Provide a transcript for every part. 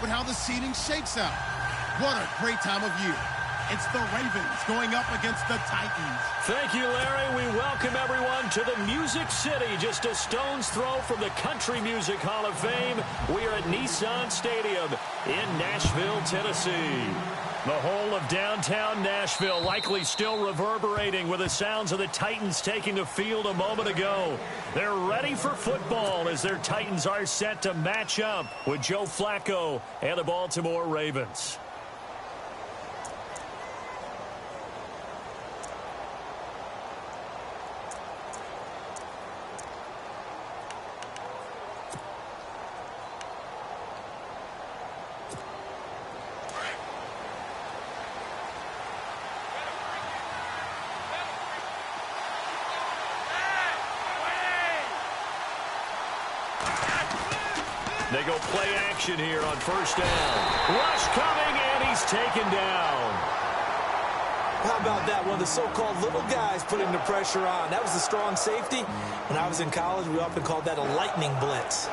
but how the seeding shakes out. What a great time of year. It's the Ravens going up against the Titans. Thank you, Larry. We welcome everyone to the Music City, just a stone's throw from the Country Music Hall of Fame. We are at Nissan Stadium in Nashville, Tennessee. The whole of downtown Nashville likely still reverberating with the sounds of the Titans taking the field a moment ago. They're ready for football as their Titans are set to match up with Joe Flacco and the Baltimore Ravens. They go play action here on first down. Rush coming, and he's taken down. How about that? One of the so-called little guys putting the pressure on. That was a strong safety. When I was in college, we often called that a lightning blitz.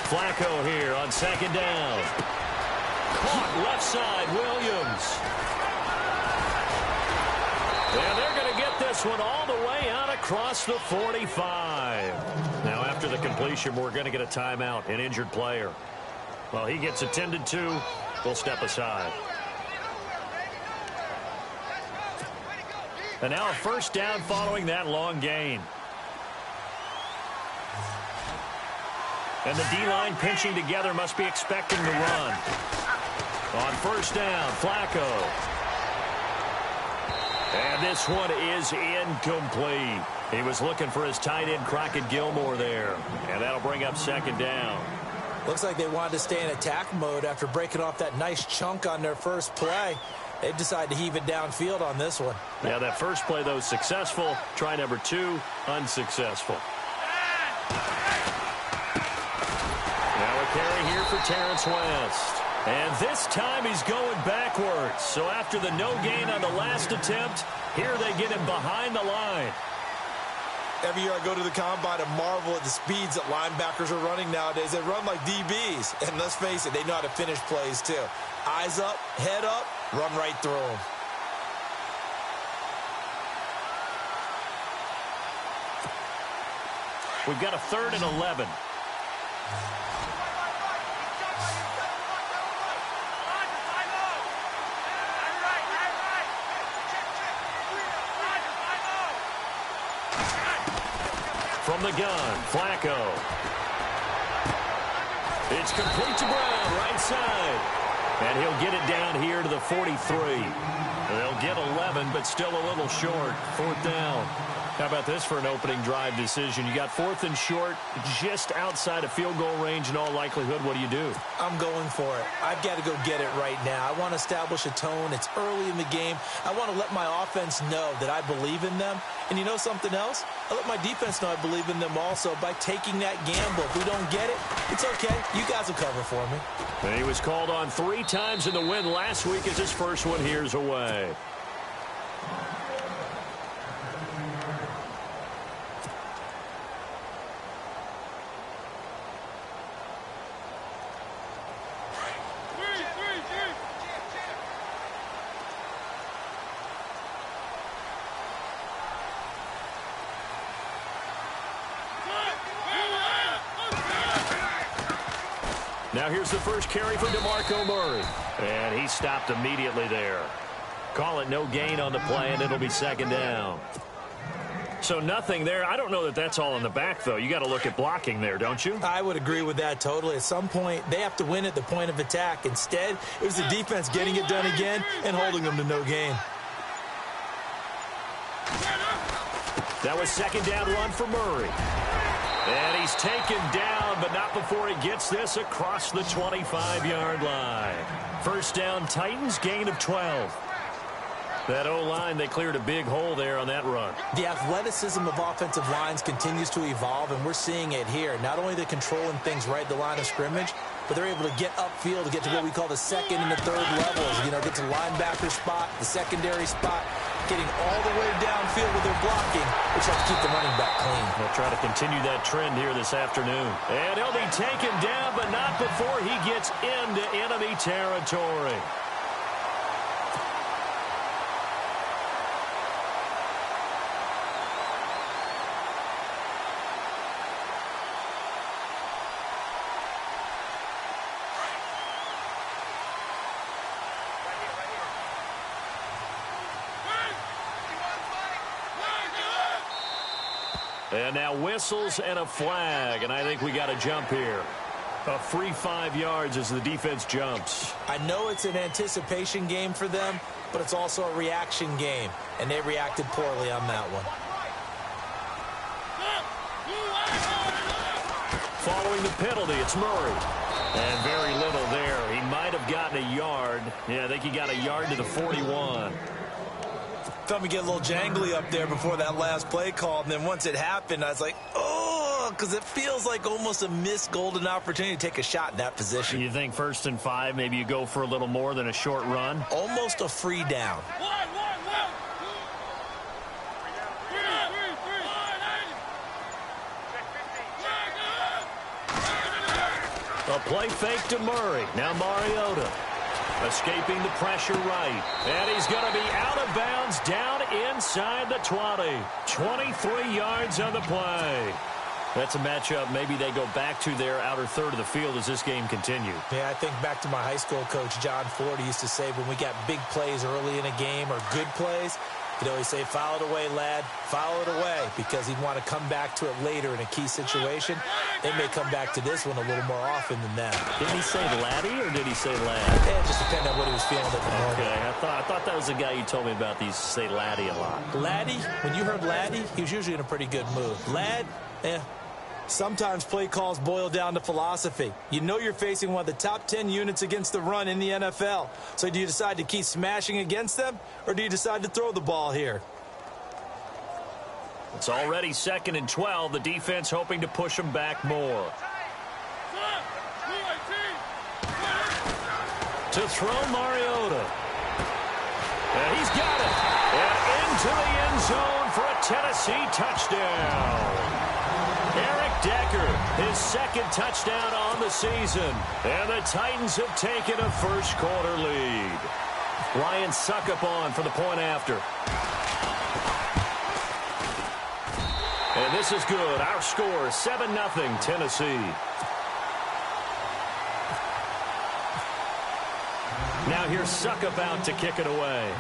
Flacco here on second down. Caught left side, Williams. And they're going to get this one all the way out across the 45. Now, after the completion, we're going to get a timeout, an injured player. Well, he gets attended to. We'll step aside. And now a first down following that long gain. And the D-line pinching together, must be expecting the run. On first down, Flacco. And this one is incomplete. He was looking for his tight end, Crockett Gilmore, there. And that'll bring up second down. Looks like they wanted to stay in attack mode after breaking off that nice chunk on their first play. They decided to heave it downfield on this one. Yeah, that first play, though, successful. Try number 2, unsuccessful. Carry here for Terrence West. And this time he's going backwards. So after the no gain on the last attempt, here they get him behind the line. Every year I go to the combine and marvel at the speeds that linebackers are running nowadays. They run like DBs. And let's face it, they know how to finish plays too. Eyes up, head up, run right through them. We've got a 3rd and 11. From the gun, Flacco. It's complete to Brown, right side. And he'll get it down here to the 43. They'll get 11, but still a little short. 4th down. How about this for an opening drive decision? You got 4th and short, just outside of field goal range in all likelihood. What do? I'm going for it. I've got to go get it right now. I want to establish a tone. It's early in the game. I want to let my offense know that I believe in them. And you know something else? I let my defense know I believe in them also by taking that gamble. If we don't get it, it's okay. You guys will cover for me. And he was called on 3 times in the win last week as his first one here's away. Now here's the first carry for DeMarco Murray. And he stopped immediately there. Call it no gain on the play, and it'll be second down. So nothing there. I don't know that that's all in the back, though. You got to look at blocking there, don't you? I would agree with that totally. At some point, they have to win at the point of attack. Instead, it was the defense getting it done again and holding them to no gain. That was second down run for Murray. And he's taken down, but not before he gets this across the 25-yard line. First down, Titans, gain of 12. That O-line, they cleared a big hole there on that run. The athleticism of offensive lines continues to evolve, and we're seeing it here. Not only they're controlling things right at the line of scrimmage, but they're able to get upfield to get to what we call the second and the third levels. You know, get to linebacker spot, the secondary spot, getting all the way downfield with their blocking, which helps keep the running back clean. They'll try to continue that trend here this afternoon. And he'll be taken down, but not before he gets into enemy territory. And now whistles and a flag, and I think we got a jump here. A free 5 yards as the defense jumps. I know it's an anticipation game for them, but it's also a reaction game, and they reacted poorly on that one. Following the penalty, it's Murray. And very little there. He might have gotten a yard. Yeah, I think he got a yard to the 41. Thought me get a little jangly up there before that last play call, and then once it happened, I was like, oh, because it feels like almost a missed golden opportunity to take a shot in that position. You think 1st and 5, maybe you go for a little more than a short run? Almost a free down. A play fake to Murray. Now Mariota. Escaping the pressure right. And he's going to be out of bounds down inside the 20. 23 yards on the play. That's a matchup maybe they go back to their outer third of the field as this game continues. Yeah, I think back to my high school coach, John Ford. He used to say when we got big plays early in a game or good plays, he'd always say, foul it away, lad, foul it away, because he'd want to come back to it later in a key situation. They may come back to this one a little more often than that. Did he say laddie or did he say lad? Yeah, it just depended on what he was feeling at the moment. Okay, I thought that was the guy you told me about. These say laddie a lot. Laddie, when you heard laddie, he was usually in a pretty good mood. Lad, sometimes play calls boil down to philosophy. You know you're facing one of the top 10 units against the run in the NFL. So do you decide to keep smashing against them, or do you decide to throw the ball here? It's already 2nd and 12. The defense hoping to push them back more. To throw Mariota. And he's got it. And into the end zone for a Tennessee touchdown. Eric Decker, his 2nd touchdown on the season. And the Titans have taken a first-quarter lead. Ryan Suckup on for the point after. And this is good. Our score, 7-0 Tennessee. Now here's Suckup out to kick it away.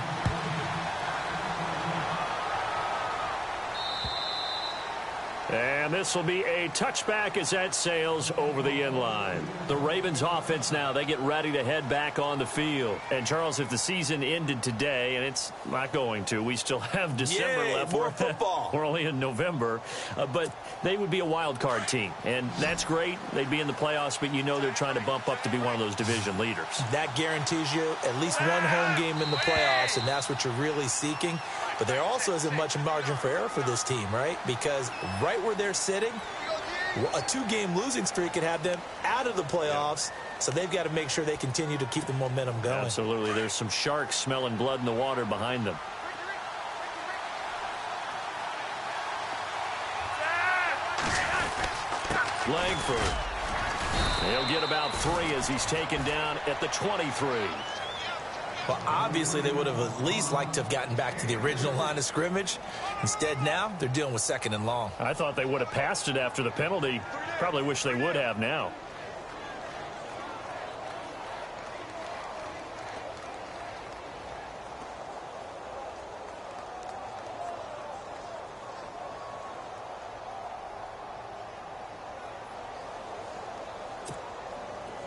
And this will be a touchback as that sails over the end line. The Ravens offense now, they get ready to head back on the field. And, Charles, if the season ended today, and it's not going to, we still have December left. More football. We're only in November. But they would be a wild card team. And that's great. They'd be in the playoffs, but you know they're trying to bump up to be one of those division leaders. That guarantees you at least one home game in the playoffs, and that's what you're really seeking. But there also isn't much margin for error for this team, right? Because right where they're sitting, a 2-game losing streak could have them out of the playoffs. So they've got to make sure they continue to keep the momentum going. Absolutely. There's some sharks smelling blood in the water behind them. Langford. He'll get about 3 as he's taken down at the 23. Well, obviously, they would have at least liked to have gotten back to the original line of scrimmage. Instead, now, they're dealing with 2nd and long. I thought they would have passed it after the penalty. Probably wish they would have now.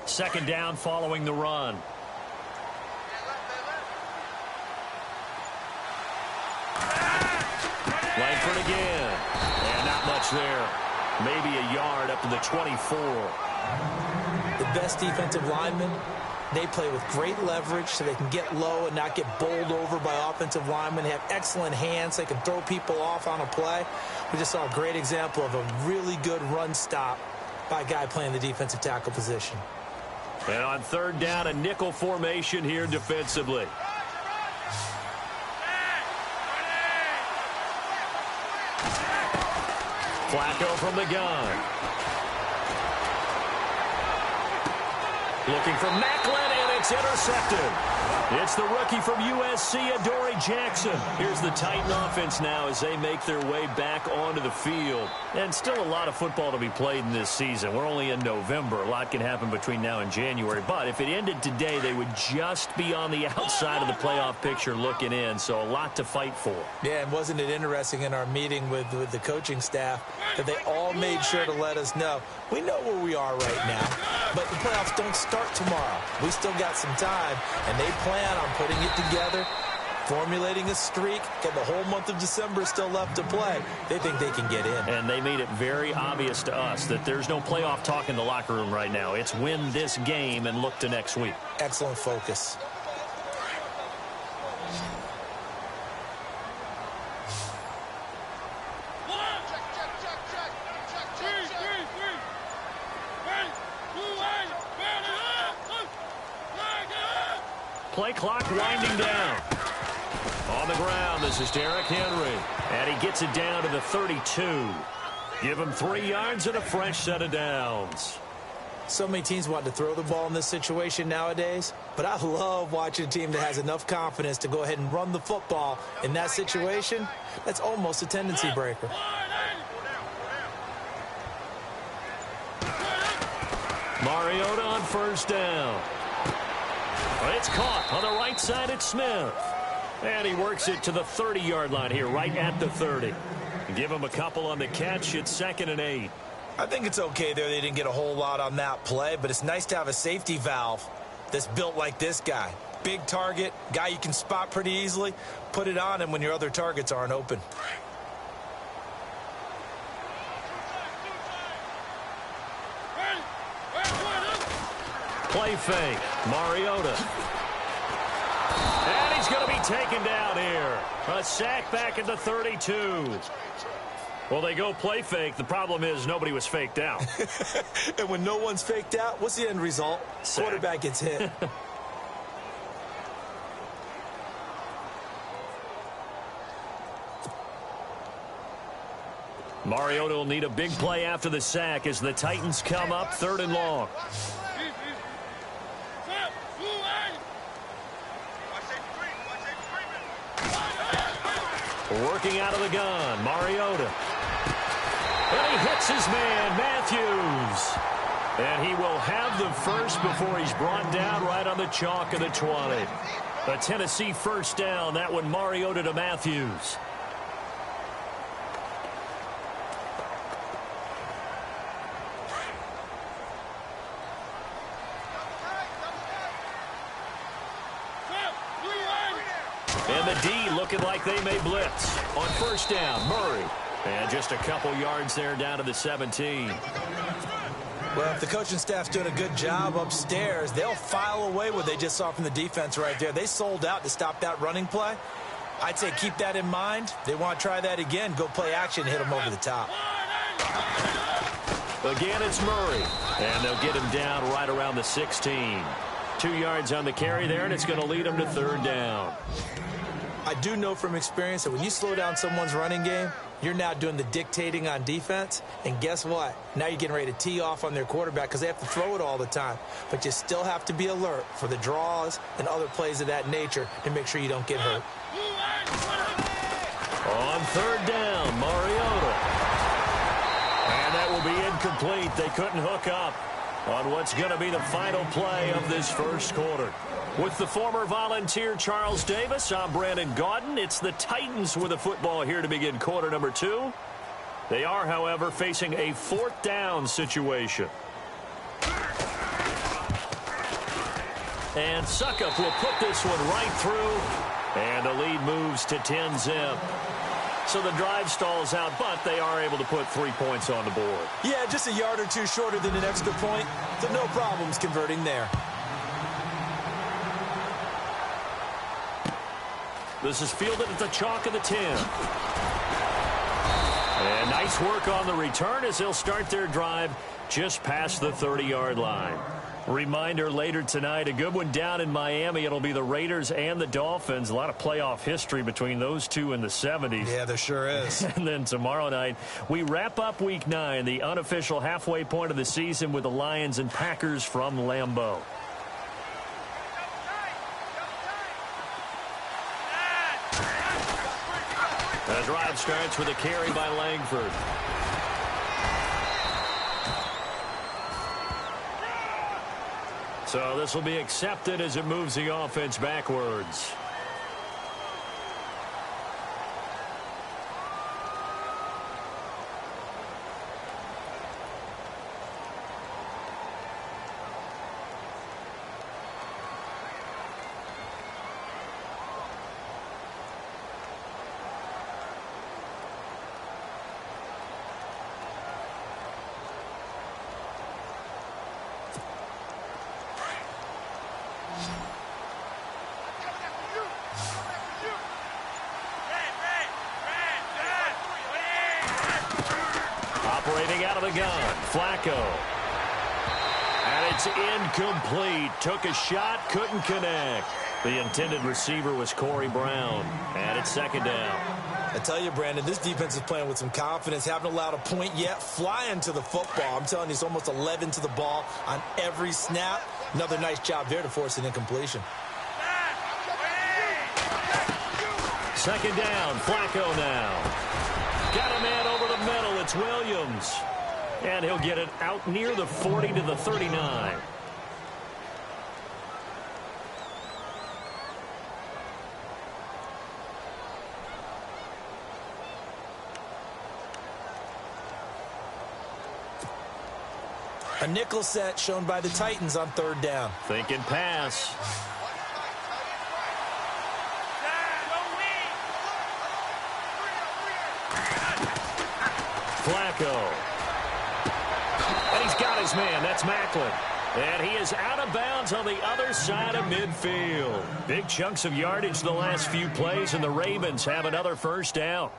Second down following the run. Langford again. And not much there. Maybe a yard up to the 24. The best defensive lineman They play with great leverage so they can get low and not get bowled over by offensive linemen. They have excellent hands. They can throw people off on a play. We just saw a great example of a really good run stop by a guy playing the defensive tackle position. And on third down, a nickel formation here defensively. Flacco from the gun. Looking for Macklin, and it's intercepted. It's the rookie from USC, Adoree Jackson. Here's the Titan offense now as they make their way back onto the field. And still a lot of football to be played in this season. We're only in November. A lot can happen between now and January. But if it ended today, they would just be on the outside of the playoff picture looking in. So a lot to fight for. Yeah, and wasn't it interesting in our meeting with the coaching staff that they all made sure to let us know, we know where we are right now, but the playoffs don't start tomorrow. We still got some time, and they plan on putting it together, formulating a streak, and the whole month of December is still left to play. They think they can get in. And they made it very obvious to us that there's no playoff talk in the locker room right now. It's win this game and look to next week. Excellent focus. Play clock winding down. On the ground, this is Derrick Henry. And he gets it down to the 32. Give him 3 yards and a fresh set of downs. So many teams want to throw the ball in this situation nowadays, but I love watching a team that has enough confidence to go ahead and run the football in that situation. That's almost a tendency breaker. Mariota on first down. It's caught on the right side. It's Smith. And he works it to the 30-yard line here, right at the 30. Give him a couple on the catch. It's 2nd and 8. I think it's okay there. They didn't get a whole lot on that play, but it's nice to have a safety valve that's built like this guy. Big target, guy you can spot pretty easily. Put it on him when your other targets aren't open. Play fake. Mariota. And he's going to be taken down here. A sack back at the 32. Well, they go play fake. The problem is nobody was faked out. And when no one's faked out, what's the end result? Sack. Quarterback gets hit. Mariota will need a big play after the sack as the Titans come up 3rd and long. Working out of the gun, Mariota. And he hits his man, Matthews. And he will have the first before he's brought down right on the chalk of the 20. A Tennessee first down, that one Mariota to Matthews. And the D looking like they may blitz. On first down, Murray. And just a couple yards there down to the 17. Well, if the coaching staff's doing a good job upstairs, they'll file away what they just saw from the defense right there. They sold out to stop that running play. I'd say keep that in mind. They want to try that again. Go play action, hit them over the top. Again, it's Murray. And they'll get him down right around the 16. 2 yards on the carry there, and it's going to lead them to 3rd down. I do know from experience that when you slow down someone's running game, you're now doing the dictating on defense. And guess what? Now you're getting ready to tee off on their quarterback because they have to throw it all the time. But you still have to be alert for the draws and other plays of that nature to make sure you don't get hurt. On 3rd down, Mariota. And that will be incomplete. They couldn't hook up on what's going to be the final play of this first quarter. With the former Volunteer Charles Davis, I'm Brandon Gaudin. It's the Titans with the football here to begin quarter number 2. They are, however, facing a 4th down situation. And Suckup will put this one right through. And the lead moves to 10-zip. So the drive stalls out, but they are able to put 3 points on the board. Yeah, just a yard or two shorter than an extra point, so no problems converting there. This is fielded at the chalk of the 10. And nice work on the return as they'll start their drive just past the 30-yard line. Reminder later tonight, a good one down in Miami. It'll be the Raiders and the Dolphins. A lot of playoff history between those two in the 70s. Yeah, there sure is. And then tomorrow night, we wrap up Week 9, the unofficial halfway point of the season with the Lions and Packers from Lambeau. The drive starts with a carry by Langford. So this will be accepted as it moves the offense backwards. Operating out of the gun, Flacco. And it's incomplete. Took a shot, couldn't connect. The intended receiver was Corey Brown. And it's second down. I tell you, Brandon, this defense is playing with some confidence. Haven't allowed a point yet. Flying to the football. I'm telling you, it's almost 11 to the ball on every snap. Another nice job there to force an incompletion. Second down, Flacco now. Got a man over the middle. It's Williams. And he'll get it out near the 40 to the 39. A nickel set shown by the Titans on third down. Thinking pass. Flacco. And he's got his man. That's Macklin. And he is out of bounds on the other side of midfield. Big chunks of yardage the last few plays, and the Ravens have another first down.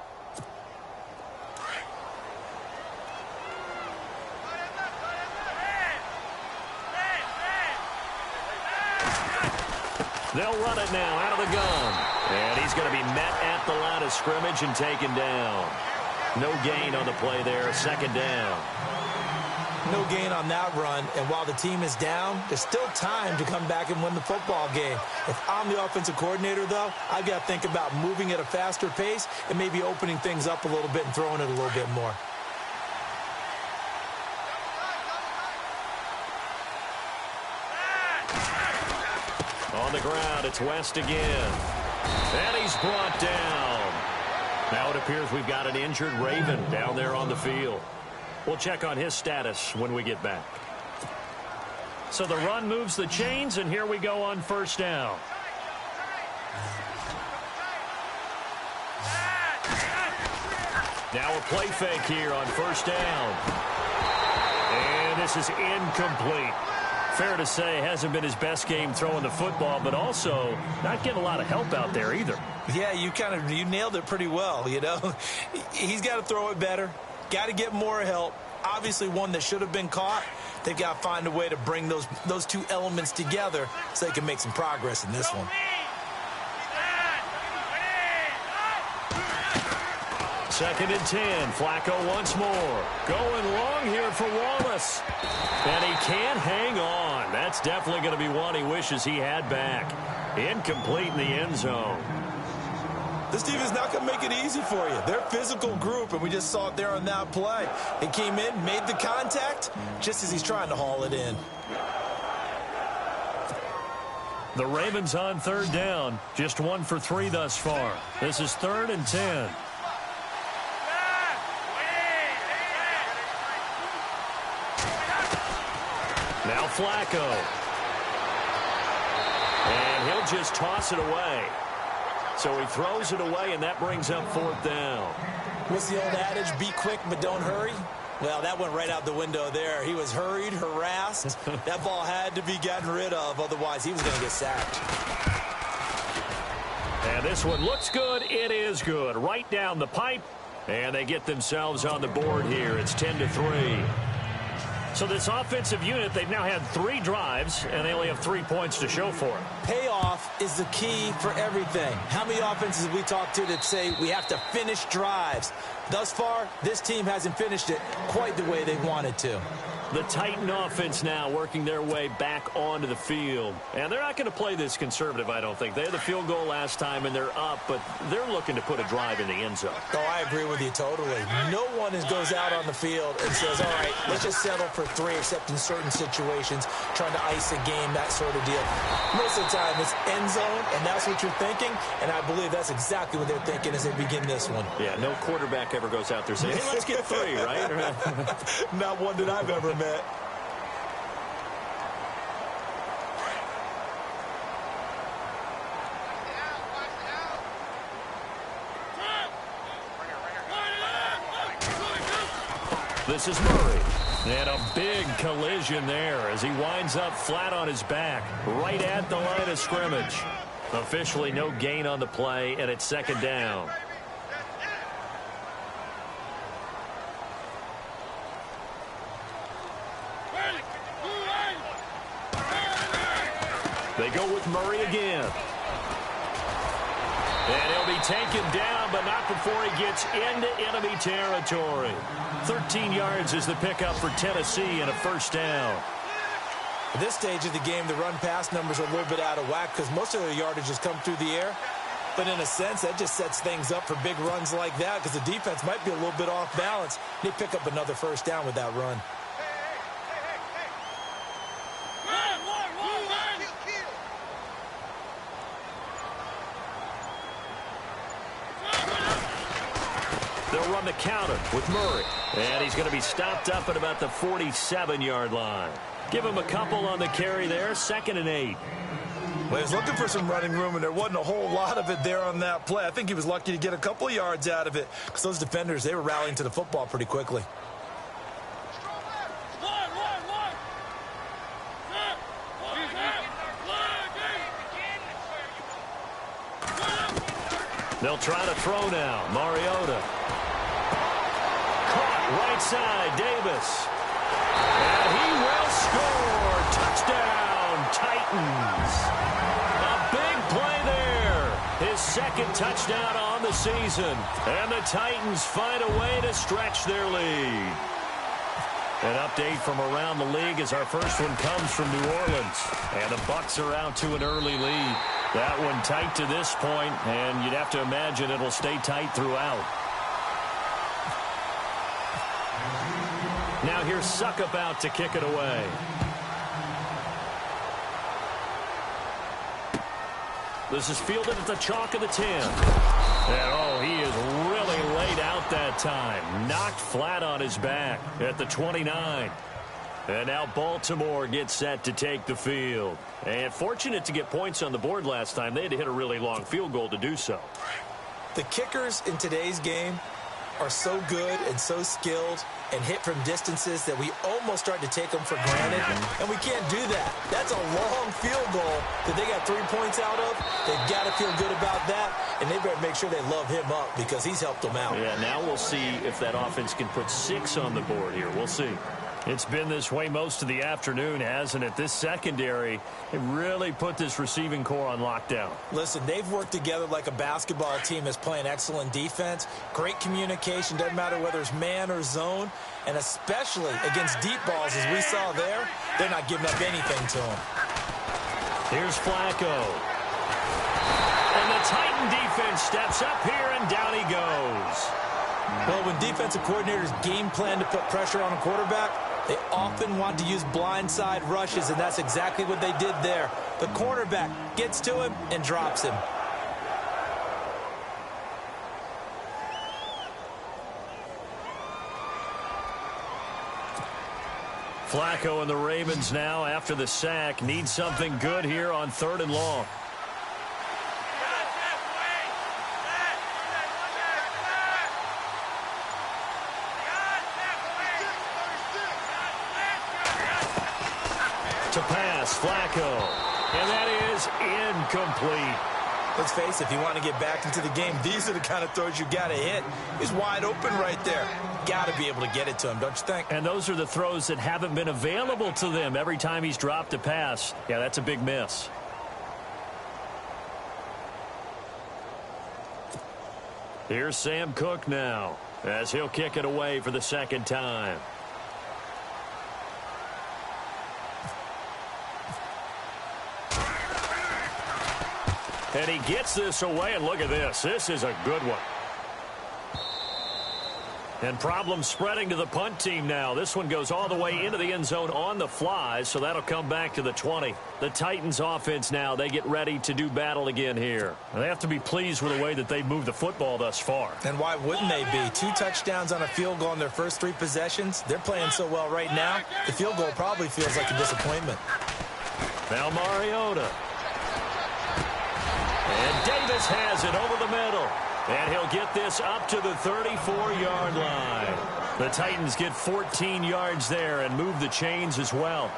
They'll run it now out of the gun. And he's going to be met at the line of scrimmage and taken down. No gain on the play there, second down. No gain on that run, and while the team is down, there's still time to come back and win the football game. If I'm the offensive coordinator, though, I've got to think about moving at a faster pace and maybe opening things up a little bit and throwing it a little bit more. On the ground, it's West again. And he's brought down. Now it appears we've got an injured Raven down there on the field. We'll check on his status when we get back. So the run moves the chains, and here we go on first down. Now a play fake here on first down. And this is incomplete. Fair to say, hasn't been his best game throwing the football, but also not getting a lot of help out there either. Yeah, you nailed it pretty well, you know. He's got to throw it better, got to get more help. Obviously one that should have been caught. They've got to find a way to bring those two elements together so they can make some progress in this one. Second and 10. Flacco once more. Going long here for Wallace. And he can't hang on. That's definitely going to be one he wishes he had back. Incomplete in the end zone. This team is not going to make it easy for you. They're a physical group, and we just saw it there on that play. He came in, made the contact, just as he's trying to haul it in. The Ravens on third down. Just 1 for 3 thus far. This is 3rd and 10. Now Flacco. And he'll just toss it away. So he throws it away, and that brings up 4th down. What's the old adage, be quick but don't hurry? Well, that went right out the window there. He was hurried, harassed. That ball had to be gotten rid of, otherwise he was going to get sacked. And this one looks good. It is good. Right down the pipe. And they get themselves on the board here. It's 10-3. So this offensive unit, they've now had 3 drives, and they only have 3 points to show for it. Payoff is the key for everything. How many offenses have we talked to that say we have to finish drives? Thus far, this team hasn't finished it quite the way they wanted to. The Titan offense now working their way back onto the field. And they're not going to play this conservative, I don't think. They had the field goal last time, and they're up, but they're looking to put a drive in the end zone. Oh, I agree with you totally. No one goes out on the field and says, all right, let's just settle for 3, except in certain situations, trying to ice a game, that sort of deal. Most of the time, it's end zone, and that's what you're thinking, and I believe that's exactly what they're thinking as they begin this one. Yeah, no quarterback ever goes out there saying, hey, let's get 3, right? Not one that I've ever met. This is Murray. And a big collision there as he winds up flat on his back, right at the line of scrimmage. Officially no gain on the play, and it's 2nd down. They go with Murray again. And he'll be taken down, but not before he gets into enemy territory. 13 yards is the pickup for Tennessee and a 1st down. At this stage of the game, the run-pass numbers are a little bit out of whack because most of their yardage has come through the air. But in a sense, that just sets things up for big runs like that because the defense might be a little bit off balance. They pick up another 1st down with that run. They'll run the counter with Murray. And he's going to be stopped up at about the 47-yard line. Give him a couple on the carry there. 2nd and 8. Well, he was looking for some running room, and there wasn't a whole lot of it there on that play. I think he was lucky to get a couple of yards out of it because those defenders, they were rallying to the football pretty quickly. They'll try to throw now. Mariota. Caught right side. Davis. And he will score. Touchdown, Titans. A big play there. His 2nd touchdown on the season. And the Titans find a way to stretch their lead. An update from around the league as our first one comes from New Orleans. And the Bucs are out to an early lead. That one tight to this point, and you'd have to imagine it'll stay tight throughout. Now here's Suckup out to kick it away. This is fielded at the chalk of the 10. And, oh, he is really laid out that time. Knocked flat on his back at the 29. And now Baltimore gets set to take the field. And fortunate to get points on the board last time. They had to hit a really long field goal to do so. The kickers in today's game are so good and so skilled and hit from distances that we almost start to take them for granted. And we can't do that. That's a long field goal that they got 3 points out of. They've got to feel good about that. And they better make sure they love him up because he's helped them out. Yeah, now we'll see if that offense can put 6 on the board here. We'll see. It's been this way most of the afternoon, hasn't it? This secondary, it really put this receiving core on lockdown. Listen, they've worked together like a basketball team that's playing excellent defense. Great communication, doesn't matter whether it's man or zone. And especially against deep balls, as we saw there, they're not giving up anything to them. Here's Flacco. And the Titan defense steps up here, and down he goes. Well, when defensive coordinators game plan to put pressure on a quarterback, they often want to use blindside rushes, and that's exactly what they did there. The cornerback gets to him and drops him. Flacco and the Ravens now, after the sack, need something good here on 3rd and long. To pass, Flacco. And that is incomplete. Let's face it, if you want to get back into the game, these are the kind of throws you got to hit. He's wide open right there. Got to be able to get it to him, don't you think? And those are the throws that haven't been available to them every time he's dropped a pass. Yeah, that's a big miss. Here's Sam Cook now, as he'll kick it away for the second time. And he gets this away, and look at this. This is a good one. And problems spreading to the punt team now. This one goes all the way into the end zone on the fly, so that'll come back to the 20. The Titans offense now, they get ready to do battle again here. And they have to be pleased with the way that they've moved the football thus far. And why wouldn't they be? 2 touchdowns on a field goal in their first 3 possessions. They're playing so well right now, the field goal probably feels like a disappointment. Now Mariota. And Davis has it over the middle. And he'll get this up to the 34-yard line. The Titans get 14 yards there and move the chains as well.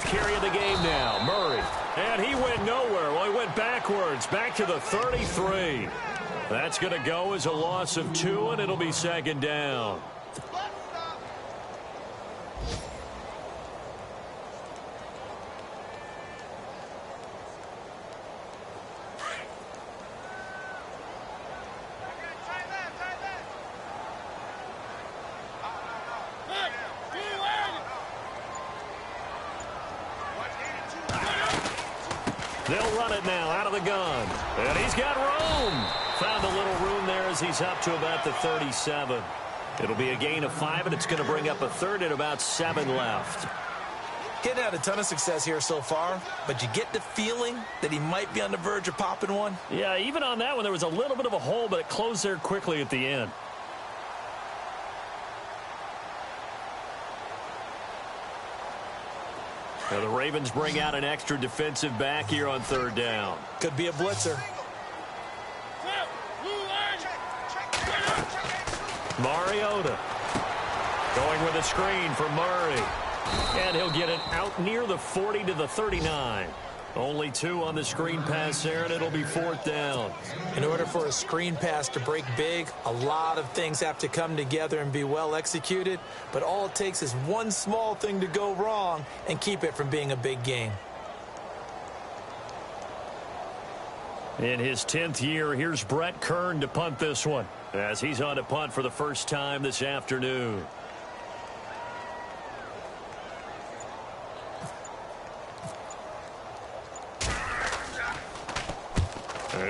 Carry of the game now, Murray. And he went nowhere. Well, he went backwards, back to the 33. That's going to go as a loss of 2, and it'll be second down. They'll run it now out of the gun. And he's got room. Found a little room there as he's up to about the 37. It'll be a gain of 5, and it's going to bring up a third and about 7 left. Getting had a ton of success here so far, but you get the feeling that he might be on the verge of popping one. Yeah, even on that one, there was a little bit of a hole, but it closed there quickly at the end. Now the Ravens bring out an extra defensive back here on third down. Could be a blitzer. Mariota going with a screen for Murray. And he'll get it out near the 40 to the 39. Only 2 on the screen pass there, and it'll be 4th down. In order for a screen pass to break big, a lot of things have to come together and be well executed. But all it takes is one small thing to go wrong and keep it from being a big game. In his 10th year, here's Brett Kern to punt this one, as he's on to punt for the first time this afternoon.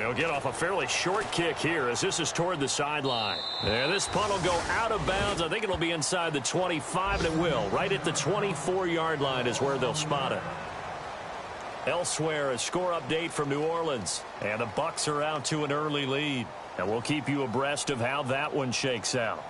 He'll get off a fairly short kick here as this is toward the sideline. And this punt will go out of bounds. I think it'll be inside the 25, and it will. Right at the 24-yard line is where they'll spot it. Elsewhere, a score update from New Orleans. And the Bucs are out to an early lead. And we'll keep you abreast of how that one shakes out.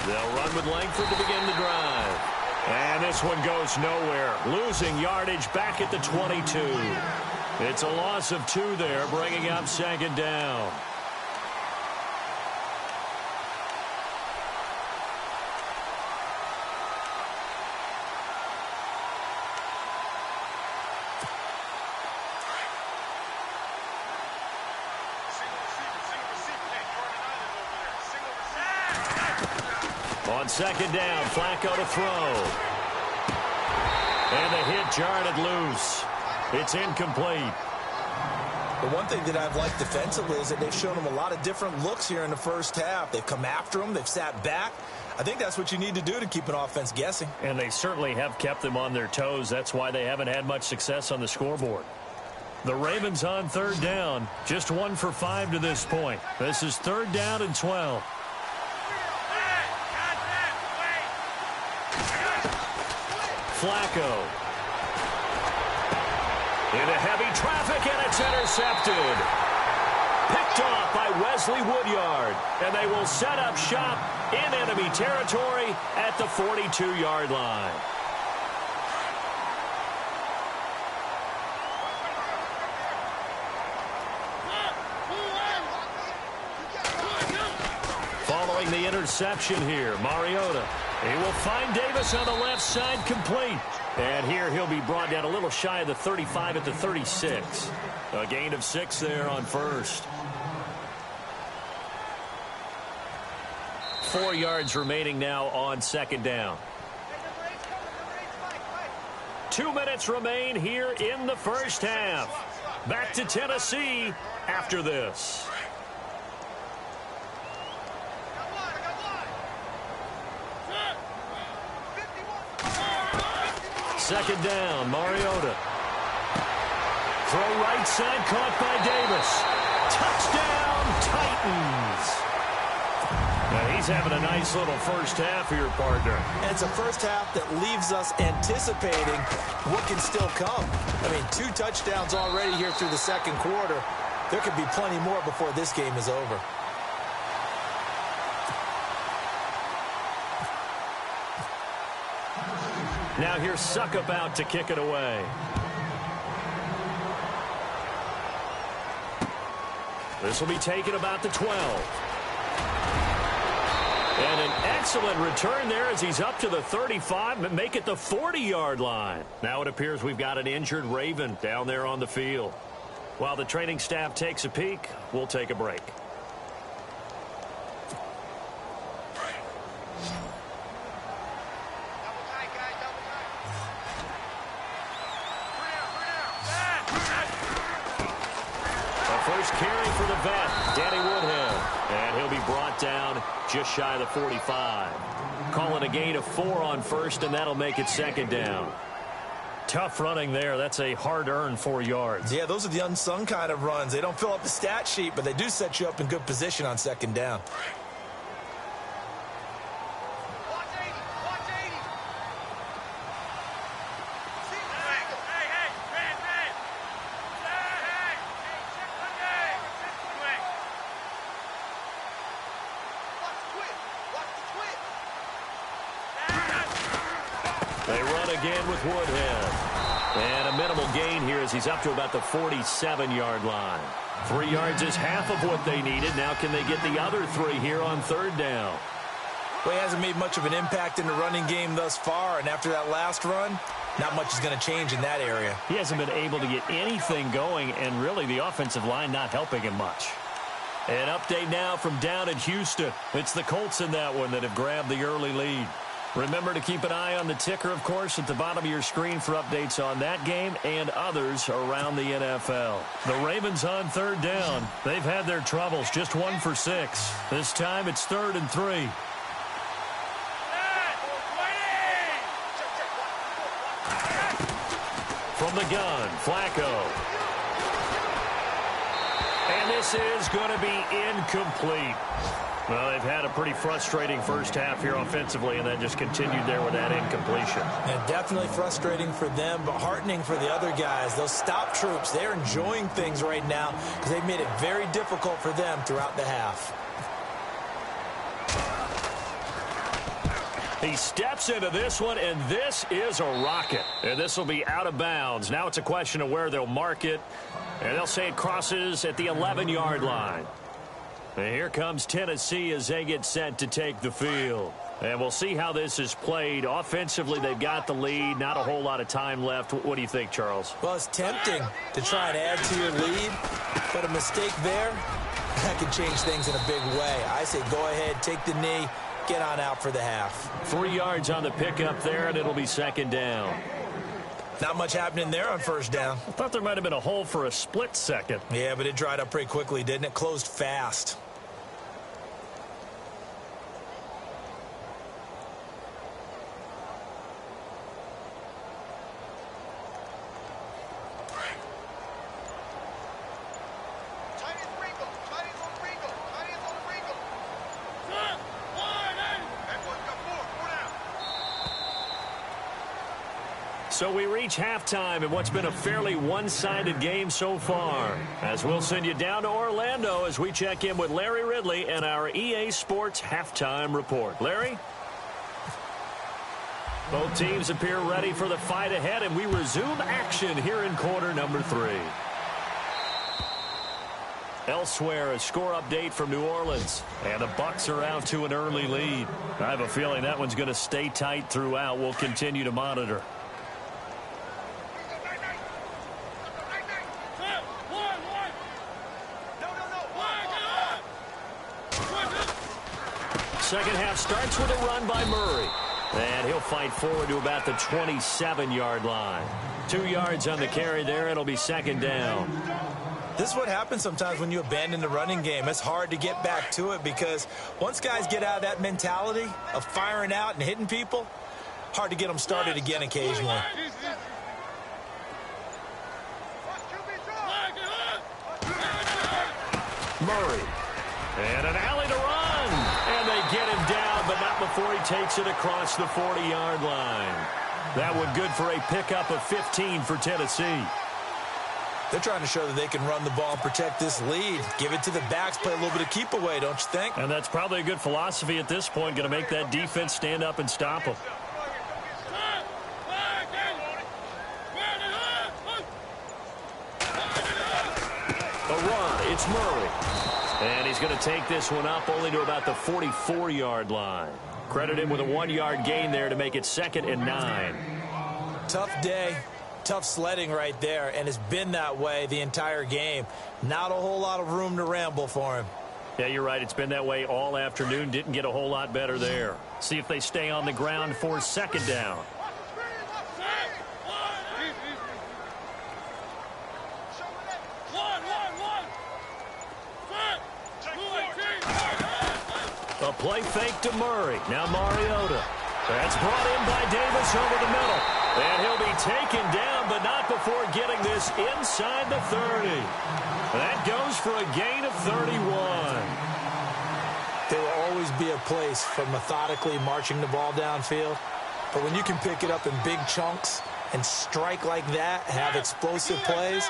They'll run with Langford to begin the drive. And this one goes nowhere. Losing yardage back at the 22. It's a loss of 2 there, bringing up second down. On second down, Flacco to throw. And the hit jarred it loose. It's incomplete. The one thing that I've liked defensively is that they've shown him a lot of different looks here in the first half. They've come after him. They've sat back. I think that's what you need to do to keep an offense guessing. And they certainly have kept them on their toes. That's why they haven't had much success on the scoreboard. The Ravens on third down, just 1 for 5 to this point. This is 3rd down and 12. Flacco. Into heavy traffic, and it's intercepted. Picked off by Wesley Woodyard. And they will set up shop in enemy territory at the 42-yard line. Following the interception here, Mariota. He will find Davis on the left side, complete. And here he'll be brought down a little shy of the 35 at the 36. A gain of 6 there on first. 4 yards remaining now on 2nd down. 2 minutes remain here in the first half. Back to Tennessee after this. 2nd down, Mariota. Throw right side, caught by Davis. Touchdown, Titans. Now he's having a nice little first half here, partner. And it's a first half that leaves us anticipating what can still come. I mean, 2 touchdowns already here through the 2nd quarter. There could be plenty more before this game is over. Now here's Suckup out to kick it away. This will be taken about the 12. And an excellent return there as he's up to the 35 and make it the 40-yard line. Now it appears we've got an injured Raven down there on the field. While the training staff takes a peek, we'll take a break. First carry for the vet, Danny Woodhead. And he'll be brought down just shy of the 45. Calling a gain of 4 on first, and that'll make it 2nd down. Tough running there. That's a hard-earned 4 yards. Yeah, those are the unsung kind of runs. They don't fill up the stat sheet, but they do set you up in good position on 2nd down. They run again with Woodhead. And a minimal gain here as he's up to about the 47-yard line. 3 yards is half of what they needed. Now can they get the other 3 here on 3rd down? Well, he hasn't made much of an impact in the running game thus far, and after that last run, not much is going to change in that area. He hasn't been able to get anything going, and really the offensive line not helping him much. An update now from down in Houston. It's the Colts in that one that have grabbed the early lead. Remember to keep an eye on the ticker, of course, at the bottom of your screen for updates on that game and others around the NFL. The Ravens on 3rd down. They've had their troubles, just 1 for 6. This time it's 3rd and 3. From the gun, Flacco. And this is going to be incomplete. Well, they've had a pretty frustrating first half here offensively, and then just continued there with that incompletion. And definitely frustrating for them, but heartening for the other guys. Those stop troops, they're enjoying things right now because they've made it very difficult for them throughout the half. He steps into this one, and this is a rocket. And this will be out of bounds. Now it's a question of where they'll mark it, and they'll say it crosses at the 11-yard line. And here comes Tennessee as they get set to take the field. And we'll see how this is played. Offensively, they've got the lead. Not a whole lot of time left. What do you think, Charles? Well, it's tempting to try and add to your lead, but a mistake there, that can change things in a big way. I say go ahead, take the knee, get on out for the half. 3 yards on the pickup there, and it'll be 2nd down. Not much happening there on 1st down. I thought there might have been a hole for a split second. Yeah, but it dried up pretty quickly, didn't it? Closed fast. So we reach halftime in what's been a fairly one-sided game so far. As we'll send you down to Orlando as we check in with Larry Ridley and our EA Sports Halftime Report. Larry? Both teams appear ready for the fight ahead, and we resume action here in quarter number 3. Elsewhere, a score update from New Orleans, and the Bucs are out to an early lead. I have a feeling that one's going to stay tight throughout. We'll continue to monitor. Second half starts with a run by Murray. And he'll fight forward to about the 27-yard line. 2 yards on the carry there. It'll be second down. This is what happens sometimes when you abandon the running game. It's hard to get back to it because once guys get out of that mentality of firing out and hitting people, hard to get them started again occasionally. Murray. And an alley to run. And they get him down, but not before he takes it across the 40-yard line. That would good for a pickup of 15 for Tennessee. They're trying to show that they can run the ball and protect this lead. Give it to the backs, play a little bit of keep away, don't you think? And that's probably a good philosophy at this point, going to make that defense stand up and stop them. A run, it's Murray. And he's going to take this one up only to about the 44-yard line. Credit him with a 1-yard gain there to make it 2nd and 9. Tough day. Tough sledding right there, and it's been that way the entire game. Not a whole lot of room to ramble for him. Yeah, you're right. It's been that way all afternoon. Didn't get a whole lot better there. See if they stay on the ground for second down. A play fake to Murray. Now Mariota. That's brought in by Davis over the middle. And he'll be taken down, but not before getting this inside the 30. That goes for a gain of 31. There will always be a place for methodically marching the ball downfield. But when you can pick it up in big chunks and strike like that, have explosive plays,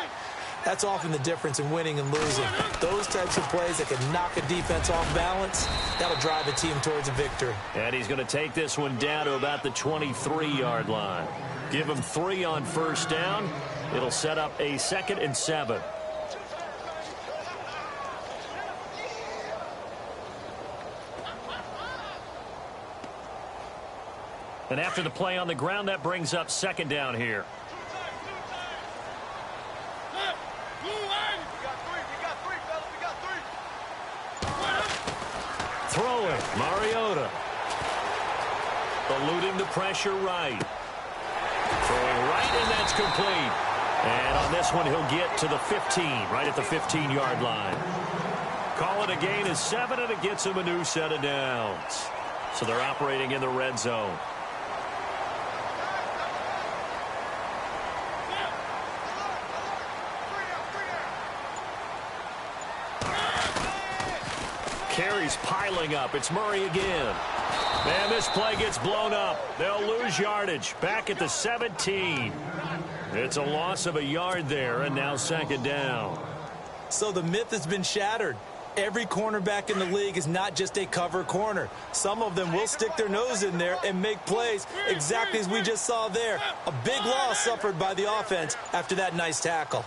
that's often the difference in winning and losing. Those types of plays that can knock a defense off balance, that'll drive a team towards a victory. And he's going to take this one down to about the 23-yard line. Give him 3 on first down. It'll set up a 2nd and 7. And after the play on the ground, that brings up second down here. Throwing, Mariota. Eluding the pressure right. Throwing right, and that's complete. And on this one, he'll get to the 15, right at the 15-yard line. Call it a gain of 7, and it gets him a new set of downs. So they're operating in the red zone. Carries piling up. It's Murray again. And this play gets blown up. They'll lose yardage. Back at the 17. It's a loss of a yard there, and now second down. So the myth has been shattered. Every cornerback in the league is not just a cover corner. Some of them will stick their nose in there and make plays exactly as we just saw there. A big loss suffered by the offense after that nice tackle.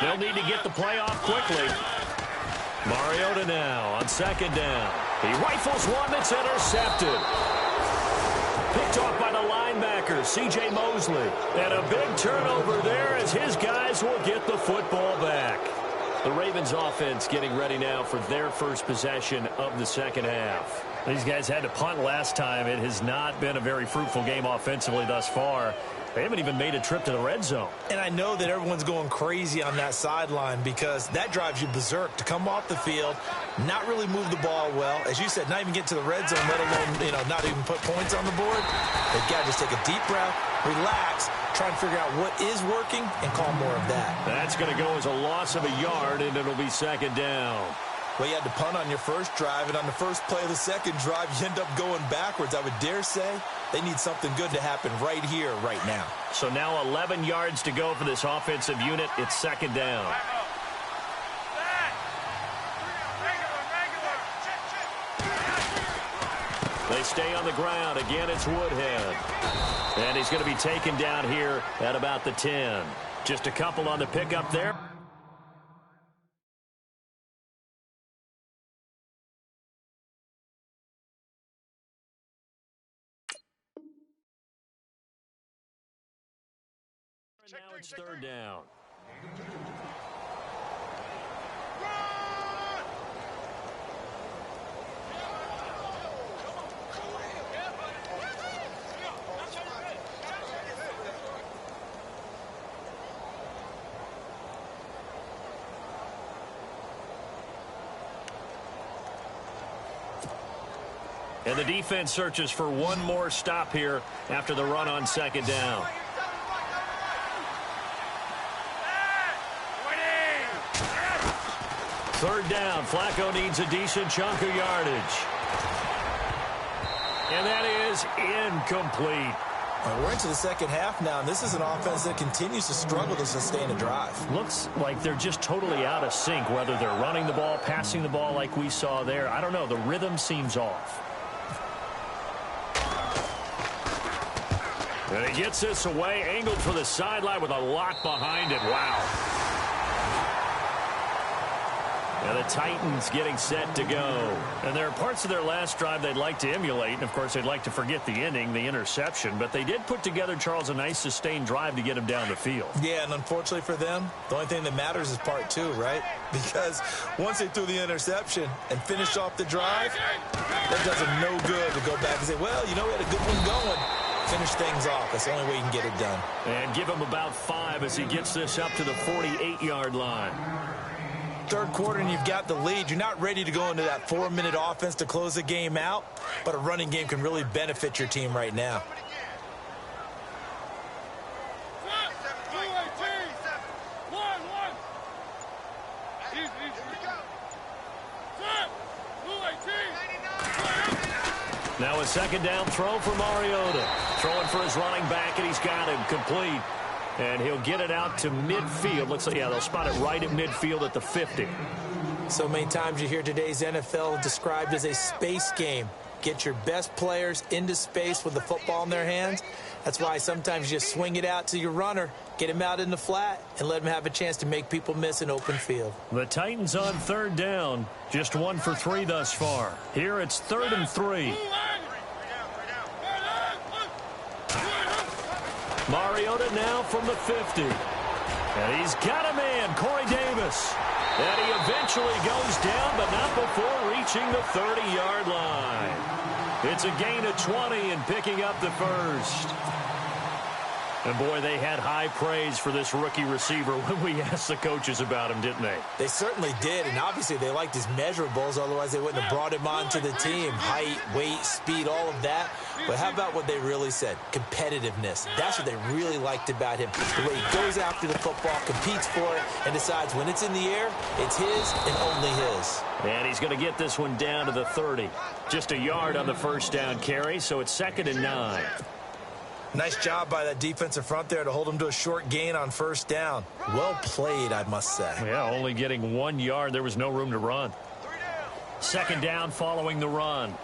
They'll need to get the play off quickly. Mariota now on second down. He rifles one that's intercepted. Picked off by the linebacker, C.J. Mosley. And a big turnover there as his guys will get the football back. The Ravens offense getting ready now for their first possession of the second half. These guys had to punt last time. It has not been a very fruitful game offensively thus far. They haven't even made a trip to the red zone. And I know that everyone's going crazy on that sideline because that drives you berserk to come off the field, not really move the ball well. As you said, not even get to the red zone, let alone, not even put points on the board. They've got to just take a deep breath, relax, try and figure out what is working and call more of that. That's going to go as a loss of a yard, and it'll be second down. Well, you had to punt on your first drive, and on the first play of the second drive, you end up going backwards. I would dare say they need something good to happen right here, right now. So now 11 yards to go for this offensive unit. It's second down. They stay on the ground. Again, it's Woodhead. And he's going to be taken down here at about the 10. Just a couple on the pickup there. Now it's third down. And the defense searches for one more stop here after the run on second down. Third down. Flacco needs a decent chunk of yardage. And that is incomplete. We're into the second half now, and this is an offense that continues to struggle to sustain a drive. Looks like they're just totally out of sync, whether they're running the ball, passing the ball like we saw there. I don't know. The rhythm seems off. And he gets this away, angled for the sideline with a lot behind it. Wow. And the Titans getting set to go. And there are parts of their last drive they'd like to emulate. And, of course, they'd like to forget the ending, the interception. But they did put together, Charles, a nice sustained drive to get him down the field. Yeah, and unfortunately for them, the only thing that matters is part two, right? Because once they threw the interception and finished off the drive, that does them no good to go back and say, well, you know, we had a good one going. Finish things off. That's the only way you can get it done. And give him about 5 as he gets this up to the 48-yard line. Third quarter and you've got the lead. You're not ready to go into that 4-minute offense to close the game out, but a running game can really benefit your team right now. Now a second down throw for Mariota. Throwing for his running back, and he's got him complete. And he'll get it out to midfield. Looks like, yeah, they'll spot it right at midfield at the 50. So many times you hear today's NFL described as a space game. Get your best players into space with the football in their hands. That's why sometimes you just swing it out to your runner, get him out in the flat, and let him have a chance to make people miss an open field. The Titans on third down. Just 1 for 3 thus far. Here it's 3rd and 3. Mariota now from the 50. And he's got a man, Corey Davis. And he eventually goes down, but not before reaching the 30-yard line. It's a gain of 20 and picking up the first. And, boy, they had high praise for this rookie receiver when we asked the coaches about him, didn't they? They certainly did, and obviously they liked his measurables. Otherwise, they wouldn't have brought him onto the team. Height, weight, speed, all of that. But how about what they really said? Competitiveness. That's what they really liked about him. The way he goes after the football, competes for it, and decides when it's in the air, it's his and only his. And he's going to get this one down to the 30. Just a yard on the first down carry, so it's 2nd and 9. Nice job by that defensive front there to hold him to a short gain on first down. Well played, I must say. Yeah, only getting 1 yard. There was no room to run. 2nd down following the run.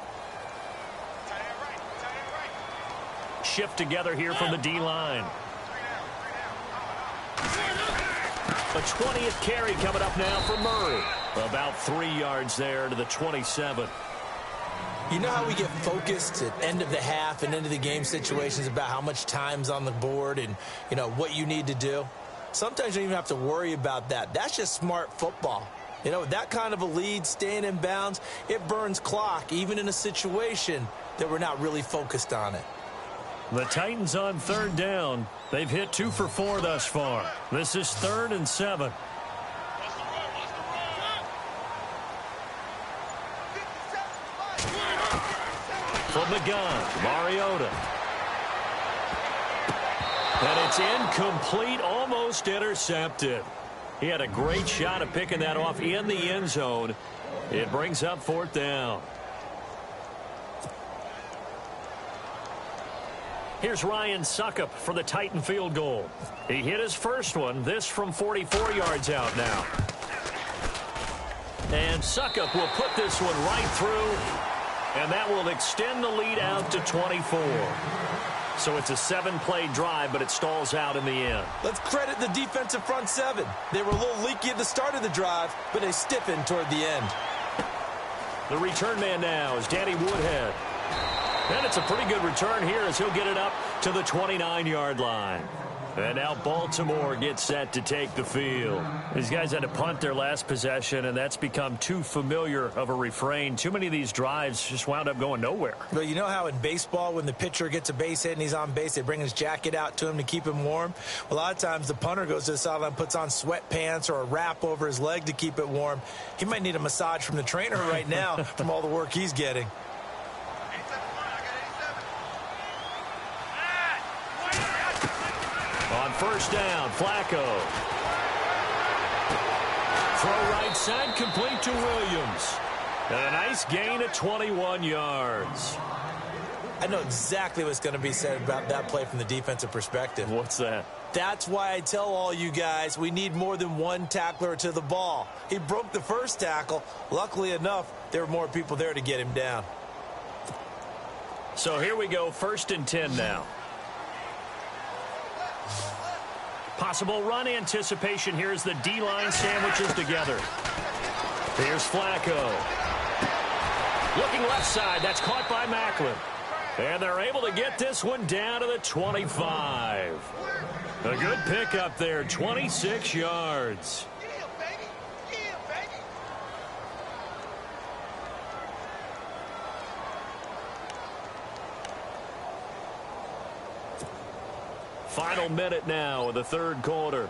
Shift together here from the D-line. A 20th carry coming up now for Murray. About 3 yards there to the 27. You know how we get focused at end of the half and end of the game situations about how much time's on the board and, you know, what you need to do? Sometimes you don't even have to worry about that. That's just smart football. You know, with that kind of a lead, staying in bounds, it burns clock, even in a situation that we're not really focused on it. The Titans on third down. They've hit 2 for 4 thus far. This is 3rd and 7. From the gun, Mariota. And it's incomplete, almost intercepted. He had a great shot at picking that off in the end zone. It brings up 4th down. Here's Ryan Suckup for the Titan field goal. He hit his first one, this from 44 yards out now. And Suckup will put this one right through, and that will extend the lead out to 24. So it's a 7-play drive, but it stalls out in the end. Let's credit the defensive front seven. They were a little leaky at the start of the drive, but they stiffened toward the end. The return man now is Danny Woodhead. And it's a pretty good return here as he'll get it up to the 29-yard line. And now Baltimore gets set to take the field. These guys had to punt their last possession, and that's become too familiar of a refrain. Too many of these drives just wound up going nowhere. Well, you know how in baseball when the pitcher gets a base hit and he's on base, they bring his jacket out to him to keep him warm? Well, a lot of times the punter goes to the sideline, puts on sweatpants or a wrap over his leg to keep it warm. He might need a massage from the trainer right now from all the work he's getting. On first down, Flacco. Throw right side, complete to Williams. And a nice gain of 21 yards. I know exactly what's going to be said about that play from the defensive perspective. What's that? That's why I tell all you guys we need more than one tackler to the ball. He broke the first tackle. Luckily enough, there were more people there to get him down. So here we go, 1st and 10 now. Possible run anticipation here as the D-line sandwiches together. Here's Flacco. Looking left side. That's caught by Macklin. And they're able to get this one down to the 25. A good pickup there, 26 yards. Final minute now of the 3rd quarter.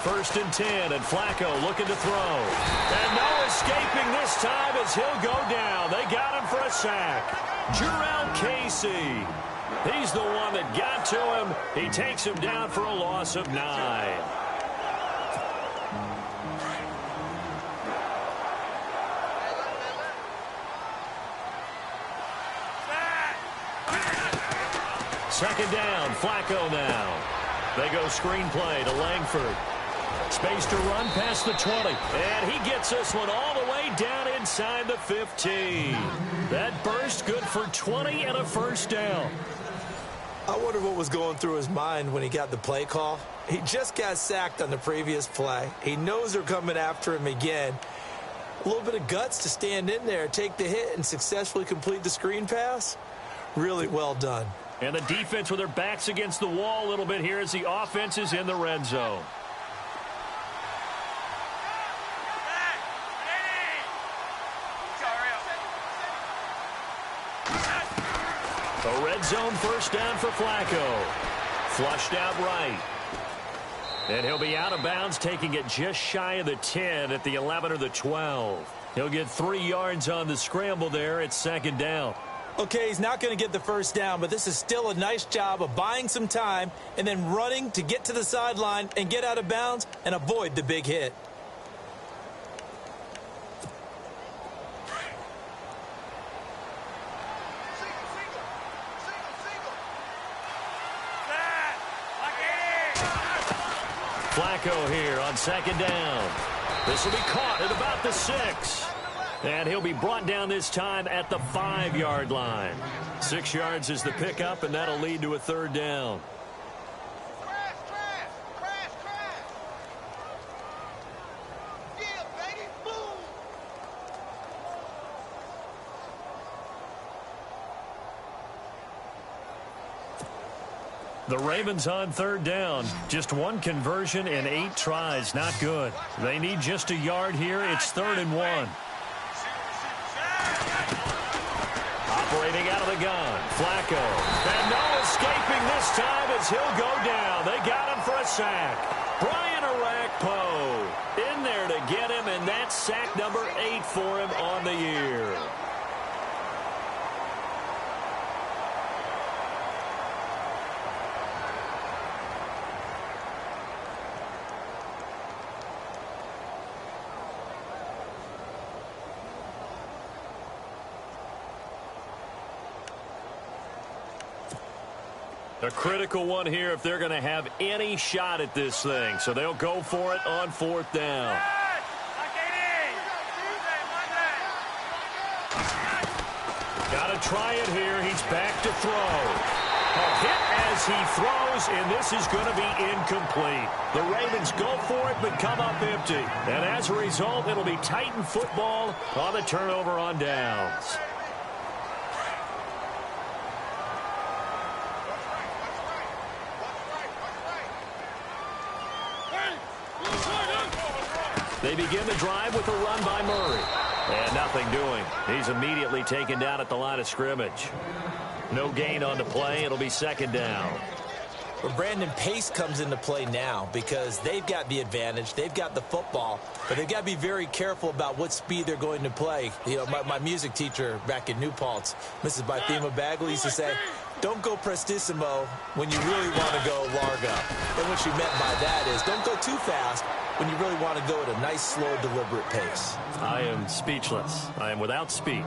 First and 10, and Flacco looking to throw. And no escaping this time as he'll go down. They got him for a sack. Jurrell Casey. He's the one that got to him. He takes him down for a loss of 9. Second down, Flacco now. They go screenplay to Langford. Space to run past the 20. And he gets this one all the way down inside the 15. That burst good for 20 and a first down. I wonder what was going through his mind when he got the play call. He just got sacked on the previous play. He knows they're coming after him again. A little bit of guts to stand in there, take the hit, and successfully complete the screen pass. Really well done. And the defense with their backs against the wall a little bit here as the offense is in the red zone. A red zone first down for Flacco. Flushed out right. And he'll be out of bounds, taking it just shy of the 10 at the 11 or the 12. He'll get 3 yards on the scramble there. It's 2nd down. Okay, he's not going to get the first down, but this is still a nice job of buying some time and then running to get to the sideline and get out of bounds and avoid the big hit. Flacco here on 2nd down. This will be caught at about the 6. And he'll be brought down this time at the 5-yard line. 6 yards is the pickup, and that'll lead to a 3rd down. The Ravens on 3rd down. Just 1 conversion in 8 tries. Not good. They need just a yard here. It's 3rd and 1. Operating out of the gun, Flacco. And no escaping this time as he'll go down. They got him for a sack. Brian Orakpo in there to get him, and that's sack number 8 for him on the year. A critical one here if they're going to have any shot at this thing. So they'll go for it on 4th down. Got to try it here. He's back to throw. A hit as he throws, and this is going to be incomplete. The Ravens go for it, but come up empty. And as a result, it'll be Titan football on the turnover on downs. They begin the drive with a run by Murray. And nothing doing. He's immediately taken down at the line of scrimmage. No gain on the play. It'll be 2nd down. Well, Brandon, pace comes into play now because they've got the advantage. They've got the football, but they've got to be very careful about what speed they're going to play. You know, my music teacher back in New Paltz, Mrs. Bythema Bagley, used to say, don't go prestissimo when you really want to go largo. And what she meant by that is don't go too fast when you really want to go at a nice, slow, deliberate pace. I am speechless. I am without speech.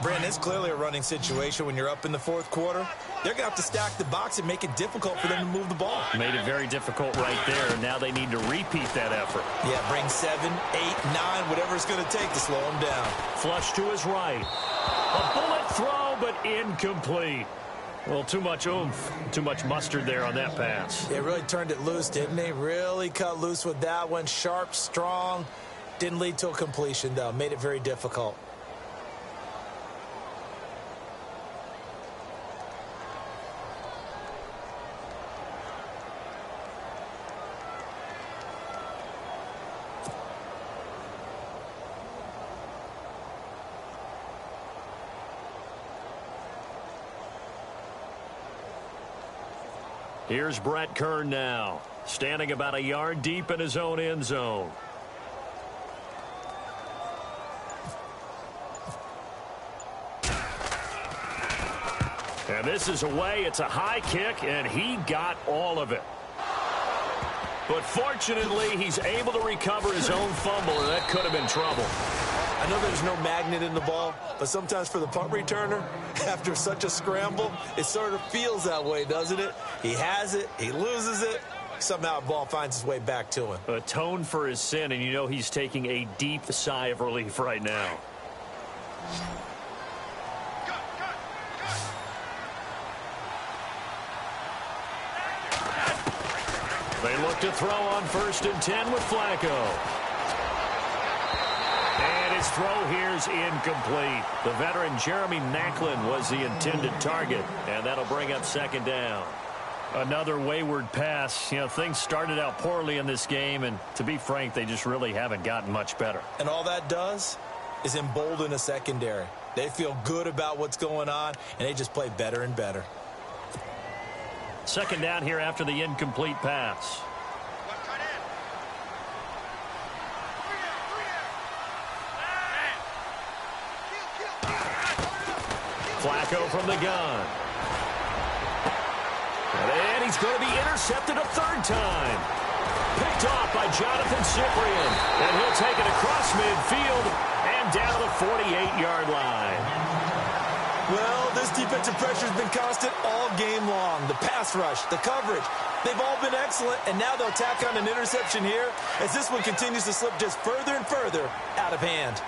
Brandon, it's clearly a running situation when you're up in the 4th quarter. They're going to have to stack the box and make it difficult for them to move the ball. Made it very difficult right there. Now they need to repeat that effort. Yeah, bring 7, 8, 9, whatever it's going to take to slow them down. Flush to his right. A bullet throw, but incomplete. Well, too much oomph, too much mustard there on that pass. They really turned it loose, didn't they? Really cut loose with that one. Sharp, strong. Didn't lead to a completion, though. Made it very difficult. Here's Brett Kern now, standing about a yard deep in his own end zone. And this is away. It's a high kick, and he got all of it. But fortunately, he's able to recover his own fumble, and that could have been trouble. I know there's no magnet in the ball, but sometimes for the punt returner, after such a scramble, it sort of feels that way, doesn't it? He has it, he loses it, somehow the ball finds its way back to him. Atone for his sin, and you know he's taking a deep sigh of relief right now. They look to throw on 1st and 10 with Flacco. And his throw here's incomplete. The veteran Jeremy Maclin was the intended target, and that'll bring up 2nd down. Another wayward pass. You know, things started out poorly in this game, and to be frank, they just really haven't gotten much better. And all that does is embolden a secondary. They feel good about what's going on, and they just play better and better. 2nd down here after the incomplete pass. Flacco from the gun. And he's going to be intercepted a 3rd time. Picked off by Jonathan Cyprien. And he'll take it across midfield and down to the 48-yard line. Well, this defensive pressure has been constant all game long. The pass rush, the coverage, they've all been excellent, and now they'll tack on an interception here as this one continues to slip just further and further out of hand.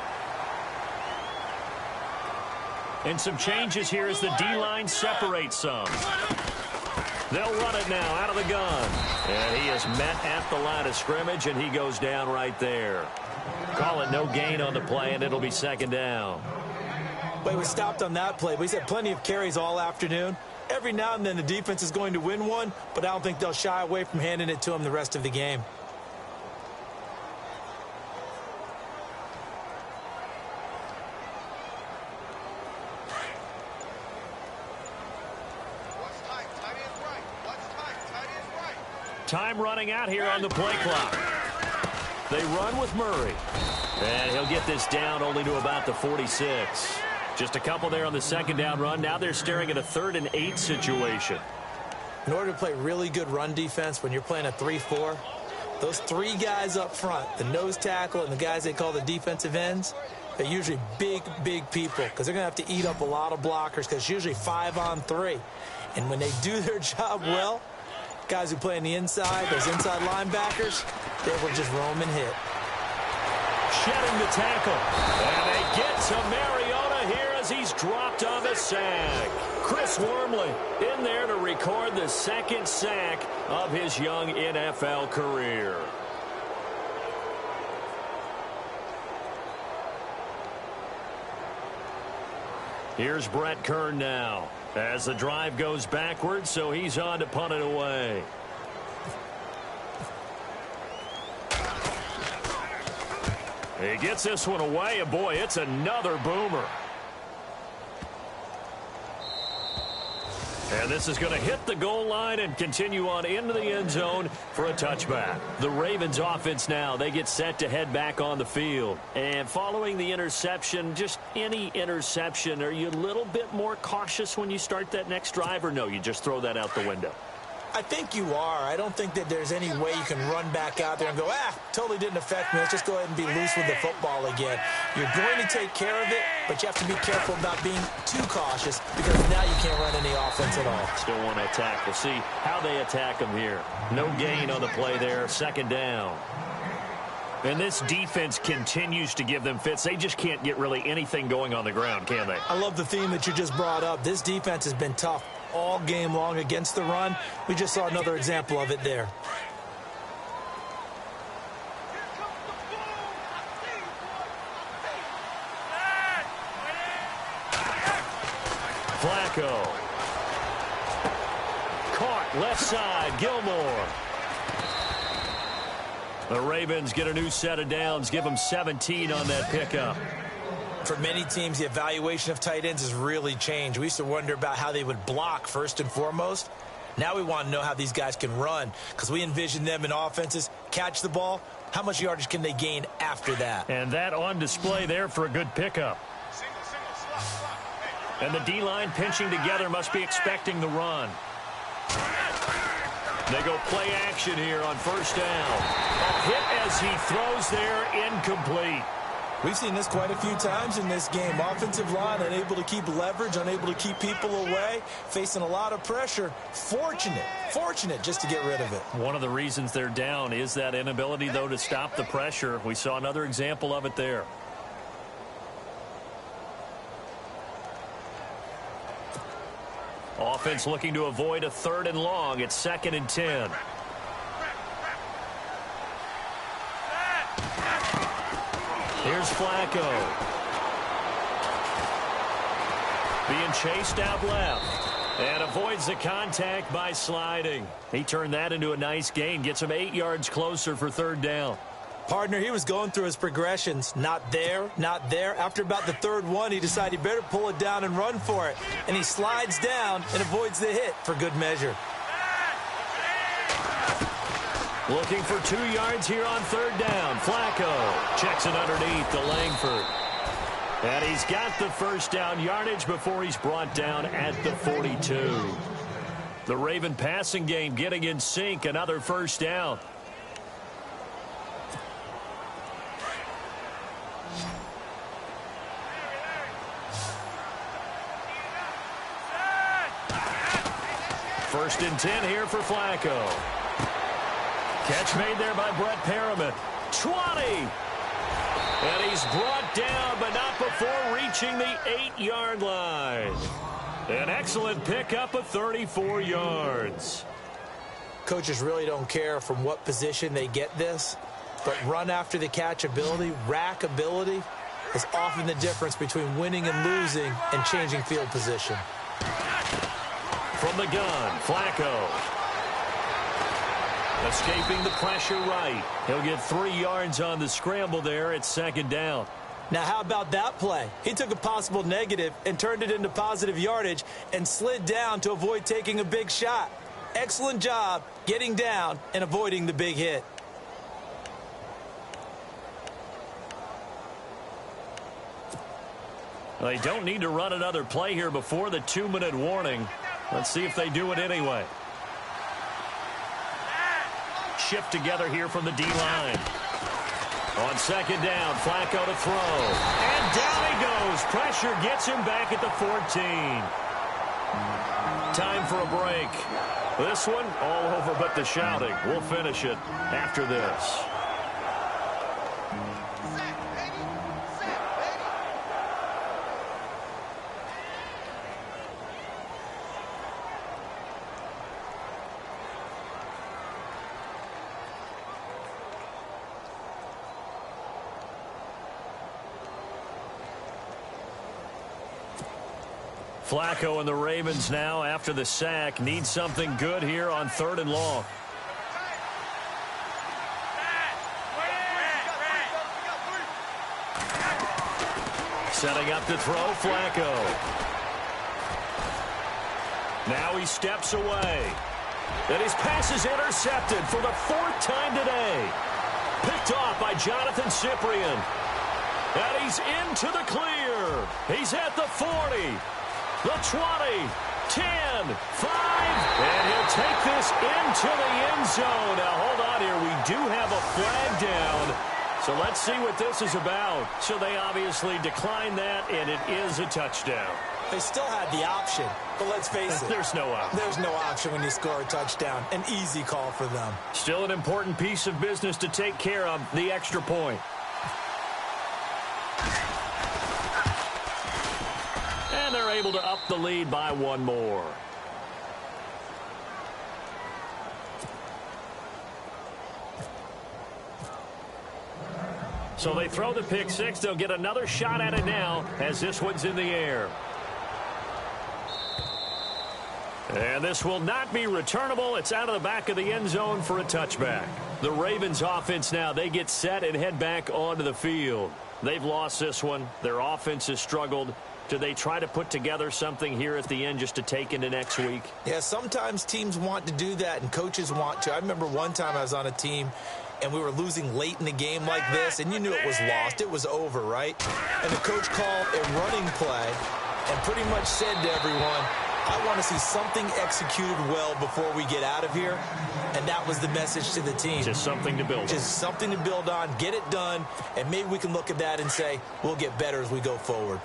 And some changes here as the D-line separates some. They'll run it now out of the gun. And he is met at the line of scrimmage, and he goes down right there. Call it no gain on the play, and it'll be 2nd down. But he was stopped on that play, but he's had plenty of carries all afternoon. Every now and then the defense is going to win one, but I don't think they'll shy away from handing it to him the rest of the game. Time running out here on the play clock. They run with Murray. And he'll get this down only to about the 46. Just a couple there on the 2nd down run. Now they're staring at a 3rd and 8 situation. In order to play really good run defense when you're playing a 3-4, those 3 guys up front, the nose tackle and the guys they call the defensive ends, they're usually big, big people because they're going to have to eat up a lot of blockers because it's usually 5 on 3. And when they do their job well, guys who play on the inside, those inside linebackers, they will just roam and hit. Shedding the tackle. And they get to Mariota here as he's dropped on the sack. Chris Wormley in there to record the second sack of his young NFL career. Here's Brett Kern now as the drive goes backwards, so he's on to punt it away. He gets this one away, and boy, it's another boomer. And this is going to hit the goal line and continue on into the end zone for a touchback. The Ravens offense now, they get set to head back on the field. And following the interception, just any interception, are you a little bit more cautious when you start that next drive, or no, you just throw that out the window? I think you are. I don't think that there's any way you can run back out there and go, totally didn't affect me. Let's just go ahead and be loose with the football again. You're going to take care of it, but you have to be careful about being too cautious because now you can't run any offense at all. Still want to attack. We'll see how they attack them here. No gain on the play there. Second down. And this defense continues to give them fits. They just can't get really anything going on the ground, can they? I love the theme that you just brought up. This defense has been tough all game long against the run. We just saw another example of it there. Flacco. Caught left side, Gilmore. The Ravens get a new set of downs, give them 17 on that pickup. For many teams, the evaluation of tight ends has really changed. We used to wonder about how they would block first and foremost. Now we want to know how these guys can run because we envision them in offenses, catch the ball. How much yardage can they gain after that? And that on display there for a good pickup. And the D-line pinching together must be expecting the run. They go play action here on first down. A hit as he throws there, incomplete. We've seen this quite a few times in this game. Offensive line unable to keep leverage, unable to keep people away, facing a lot of pressure. Fortunate just to get rid of it. One of the reasons they're down is that inability, though, to stop the pressure. We saw another example of it there. Offense looking to avoid a 3rd and long. It's 2nd and 10. Here's Flacco. Being chased out left. And avoids the contact by sliding. He turned that into a nice gain. Gets him 8 yards closer for 3rd down. Partner, he was going through his progressions. Not there, not there. After about the 3rd one, he decided he better pull it down and run for it. And he slides down and avoids the hit for good measure. Looking for 2 yards here on 3rd down. Flacco checks it underneath to Langford. And he's got the first down yardage before he's brought down at the 42. The Raven passing game getting in sync. Another first down. First and 10 here for Flacco. Catch made there by Brett Perriman. 20. And he's brought down, but not before reaching the 8-yard line. An excellent pickup of 34 yards. Coaches really don't care from what position they get this, but run after the catch ability, rack ability, is often the difference between winning and losing and changing field position. From the gun, Flacco. Escaping the pressure right. He'll get 3 yards on the scramble there at 2nd down. Now, how about that play? He took a possible negative and turned it into positive yardage and slid down to avoid taking a big shot. Excellent job getting down and avoiding the big hit. They don't need to run another play here before the 2-minute warning. Let's see if they do it anyway. Shift together here from the D-line. On 2nd down, Flacco to throw. And down he goes. Pressure gets him back at the 14. Time for a break. This one, all over but the shouting. We'll finish it after this. Flacco and the Ravens now, after the sack, need something good here on 3rd and long. Setting up to throw, Flacco. Now he steps away. And his pass is intercepted for the 4th time today. Picked off by Jonathan Cyprien. And he's into the clear. He's at the 40. The 20, 10, 5, and he'll take this into the end zone. Now, hold on here. We do have a flag down, so let's see what this is about. So they obviously declined that, and it is a touchdown. They still had the option, but let's face it. There's no option. There's no option when you score a touchdown. An easy call for them. Still an important piece of business to take care of, the extra point. And they're able to up the lead by 1 more. So they throw the pick six. They'll get another shot at it now as this one's in the air. And this will not be returnable. It's out of the back of the end zone for a touchback. The Ravens offense now, they get set and head back onto the field. They've lost this one. Their offense has struggled. Do they try to put together something here at the end just to take into next week? Yeah, sometimes teams want to do that and coaches want to. I remember one time I was on a team and we were losing late in the game like this, and you knew it was lost. It was over, right? And the coach called a running play and pretty much said to everyone, I want to see something executed well before we get out of here. And that was the message to the team. Just something to build on. Just something to build on, get it done, and maybe we can look at that and say, we'll get better as we go forward.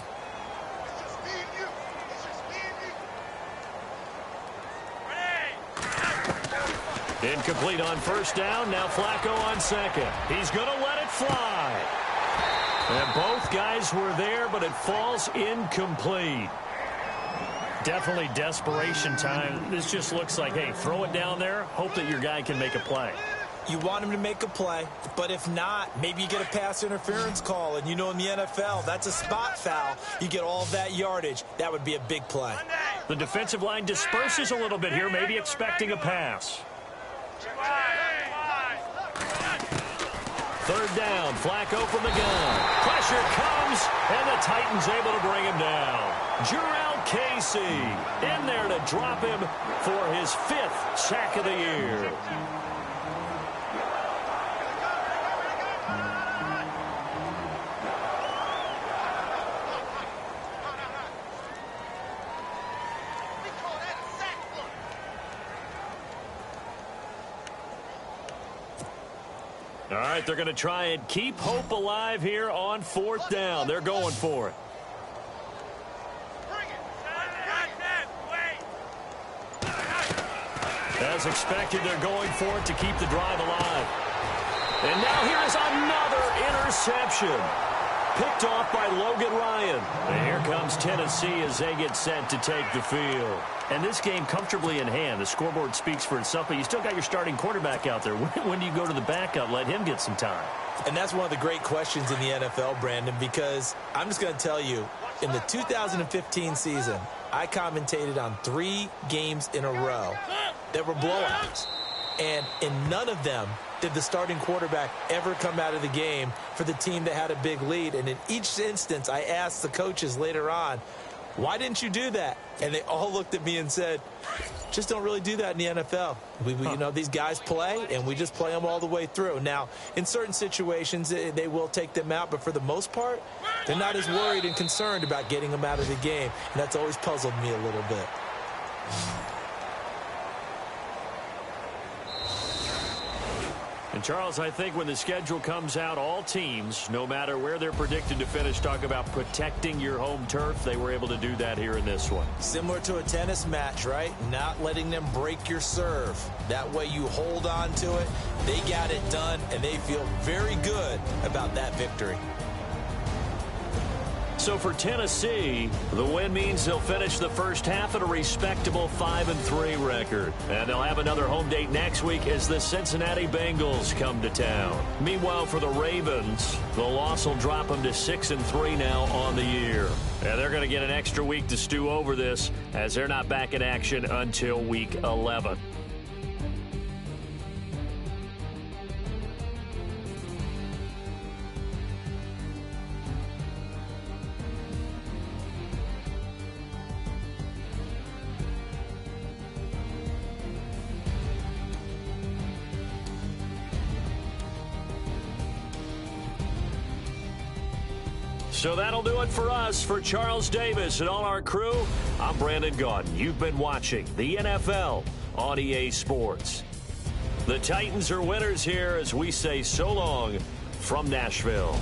Incomplete on first down. Now Flacco on second. He's going to let it fly. And both guys were there, but it falls incomplete. Definitely desperation time. This just looks like, hey, throw it down there. Hope that your guy can make a play. You want him to make a play, but if not, maybe you get a pass interference call. And you know in the NFL, that's a spot foul. You get all of that yardage. That would be a big play. The defensive line disperses a little bit here, maybe expecting a pass. 3rd down, Flacco from the gun. Pressure comes, and the Titans able to bring him down. Jurrell Casey in there to drop him for his 5th sack of the year. All right, they're going to try and keep hope alive here on 4th down. They're going for it. As expected, they're going for it to keep the drive alive. And now here is another interception. Picked off by Logan Ryan. And here comes Tennessee as they get set to take the field. And this game comfortably in hand. The scoreboard speaks for itself, but you still got your starting quarterback out there. When do you go to the backup? Let him get some time. And that's one of the great questions in the NFL, Brandon, because I'm just going to tell you, in the 2015 season, I commentated on 3 games in a row that were blowouts. And in none of them did the starting quarterback ever come out of the game for the team that had a big lead. And in each instance, I asked the coaches later on, why didn't you do that? And they all looked at me and said, just don't really do that in the NFL. You know, these guys play, and we just play them all the way through. Now, in certain situations, they will take them out, but for the most part, they're not as worried and concerned about getting them out of the game. And that's always puzzled me a little bit. And, Charles, I think when the schedule comes out, all teams, no matter where they're predicted to finish, talk about protecting your home turf. They were able to do that here in this one. Similar to a tennis match, right? Not letting them break your serve. That way you hold on to it. They got it done, and they feel very good about that victory. So for Tennessee, the win means they'll finish the first half at a respectable 5-3 record. And they'll have another home date next week as the Cincinnati Bengals come to town. Meanwhile, for the Ravens, the loss will drop them to 6-3 now on the year. And they're going to get an extra week to stew over this as they're not back in action until week 11. So that'll do it for us. For Charles Davis and all our crew, I'm Brandon Gaudin. You've been watching the NFL on EA Sports. The Titans are winners here as we say so long from Nashville.